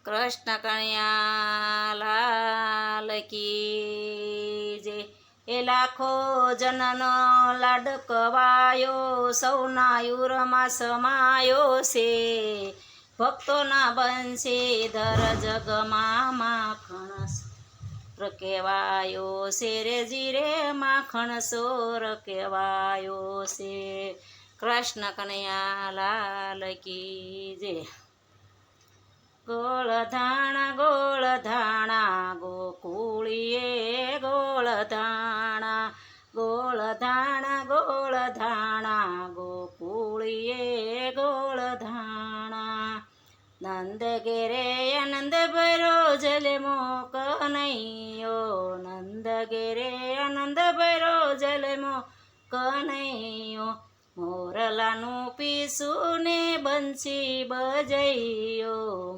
કૃષ્ણ કનૈયા લાલ કી જય. એ લાખો જનનો લાડકવાયો સૌના યુરમાં સમાયો છે. ભક્તોના બંશીધર જગમાં માખણ કહેવાયો છે રે જીરે માખણ સોર કહેવાયો છે. કૃષ્ણ કનૈયા લાલ કી જય. ગોળધાણા ગોકુળીએ ગોળધાણા ગોકુળીએ ગોળધાણા. નંદ ઘેરે આનંદ ભરો જલમો કનૈયો નંદ ઘેરે આનંદ ભરો જલમો કનૈયો. મોરલાનું પીસું ને બંસી બજૈયો